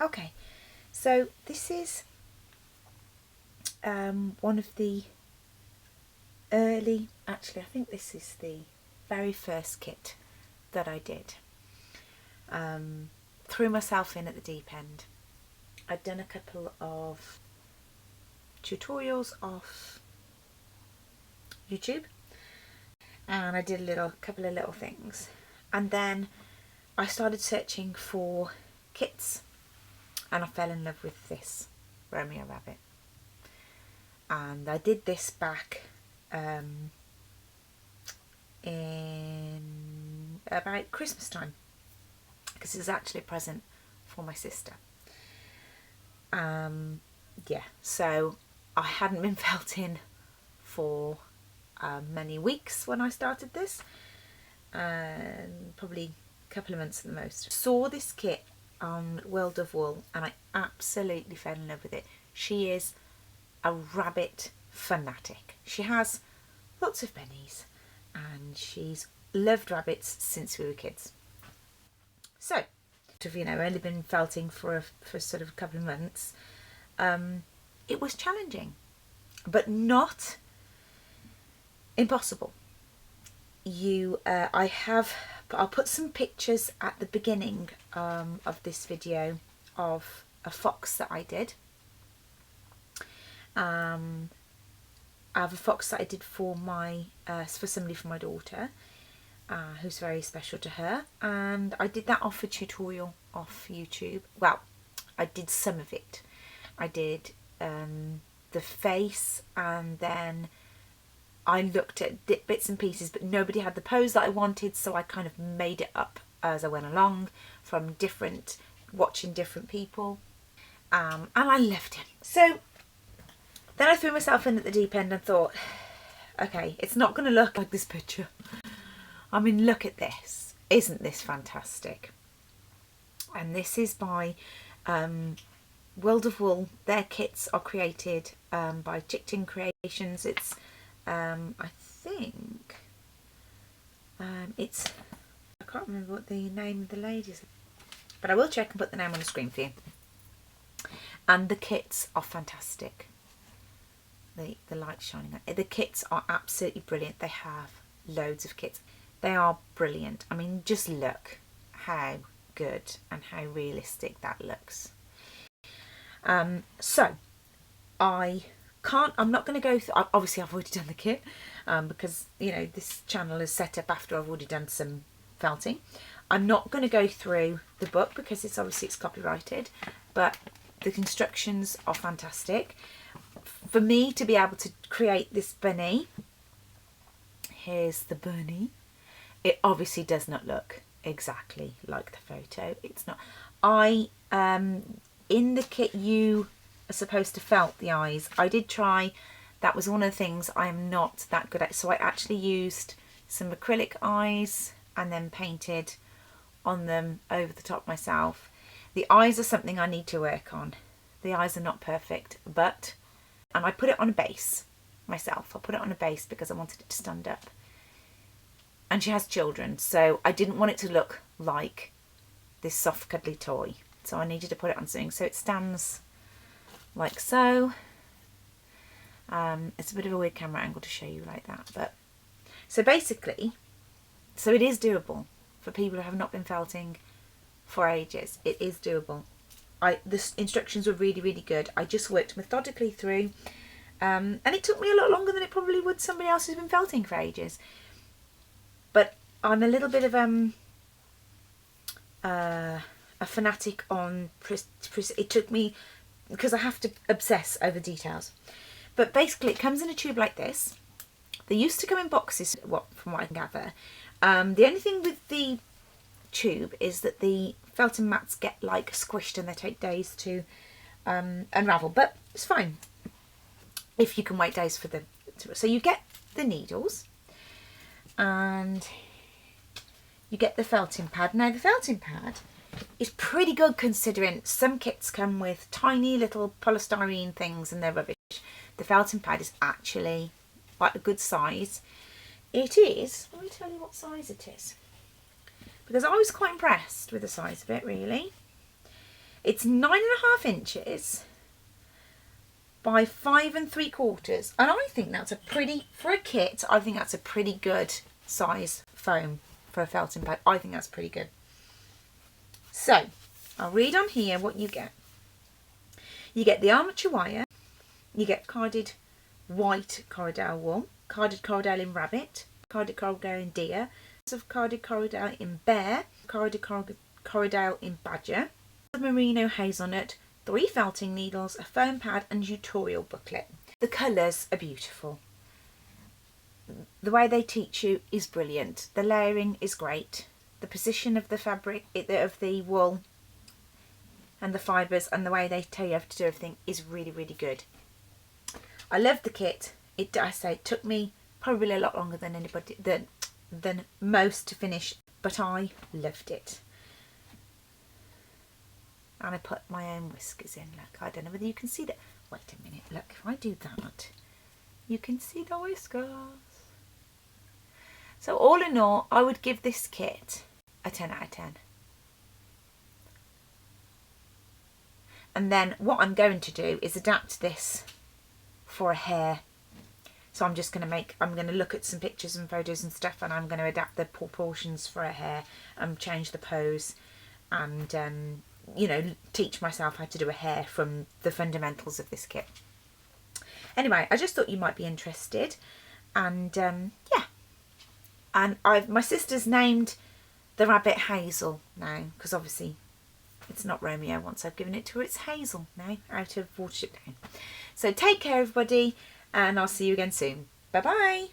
Okay, so this is one of the actually I think this is the very first kit that I did. Threw myself in at the deep end. I'd done a couple of tutorials off YouTube, and I did a couple of little things, and then I started searching for kits, and I fell in love with this Romeo rabbit. And I did this back in about Christmas time, because it was actually a present for my sister. Yeah, so I hadn't been felting for many weeks when I started this, and probably a couple of months at the most. Saw this kit on World of Wool and I absolutely fell in love with it. She is a rabbit fanatic. She has lots of bennies and she's loved rabbits since we were kids. So, only been felting for sort of a couple of months. It was challenging, but not impossible. I'll put some pictures at the beginning of this video of a fox that I did. I have a fox that I did for somebody for my daughter, who's very special to her, and I did that off a tutorial off YouTube. Well, I did some of it. I did the face, and then I looked at bits and pieces, but nobody had the pose that I wanted, so I kind of made it up as I went along from watching different people, and I loved it. So then I threw myself in at the deep end and thought, okay, it's not going to look like this picture. I mean, look at this. Isn't this fantastic? And this is by World of Wool. Their kits are created by Chickton Creations. It's, I think, I can't remember what the name of the lady is, but I will check and put the name on the screen for you. And the kits are fantastic. The light shining on. The kits are absolutely brilliant. They have loads of kits. They are brilliant. I mean, just look how good and how realistic that looks. So I'm not going to go through, obviously I've already done the kit, because this channel is set up after I've already done some felting. I'm not going to go through the book because it's copyrighted, but the instructions are fantastic. For me to be able to create this bunny, here's the bunny. It obviously does not look exactly like the photo. It's not. In the kit you are supposed to felt the eyes. I did try. That was one of the things I am not that good at. So I actually used some acrylic eyes and then painted on them over the top myself. The eyes are something I need to work on. The eyes are not perfect, and I put it on a base myself. I put it on a base because I wanted it to stand up. And she has children, so I didn't want it to look like this soft cuddly toy. So I needed to put it on something. So it stands like so. It's a bit of a weird camera angle to show you like that. But so basically, it is doable for people who have not been felting for ages. It is doable. The instructions were really, really good. I just worked methodically through, and it took me a lot longer than it probably would somebody else who's been felting for ages. But I'm a little bit of a fanatic on it took me, because I have to obsess over details. But basically it comes in a tube like this. They used to come in boxes, from what I can gather. The only thing with the tube is that the felting mats get like squished and they take days to unravel, but it's fine if you can wait days for them. So you get the needles and you get the felting pad. Now the felting pad is pretty good considering some kits come with tiny little polystyrene things and they're rubbish. The felting pad is actually quite a good size. It is, let me tell you what size it is, because I was quite impressed with the size of it, really. It's 9.5 inches by 5 3/4, and I think that's a pretty, for a kit, I think that's a pretty good size foam for a felting pad. I think that's pretty good. So I'll read on here what you get. You get the armature wire, you get carded white corridale wool, carded corridale in rabbit, carded corridale in deer, of carded corridale in bear, carded corridale in badger, merino hazelnut, 3 felting needles, a foam pad and tutorial booklet. The colours are beautiful. The way they teach you is brilliant. The layering is great. The position of the fabric, of the wool and the fibres, and the way they tell you how to do everything is really, really good. I love the kit. It took me probably a lot longer than than most to finish, but I loved it. And I put my own whiskers in. Look, I don't know whether you can see that. Wait a minute, look, if I do that, you can see the whiskers. So all in all, I would give this kit a 10 out of 10. And then what I'm going to do is adapt this for a hair. So I'm going to look at some pictures and photos and stuff, and I'm going to adapt the proportions for a hair and change the pose and, you know, teach myself how to do a hair from the fundamentals of this kit. Anyway, I just thought you might be interested, and yeah. And my sister's named the rabbit Hazel now, because obviously it's not Romeo once I've given it to her, it's Hazel now, out of Watership Down. So take care everybody, and I'll see you again soon. Bye bye.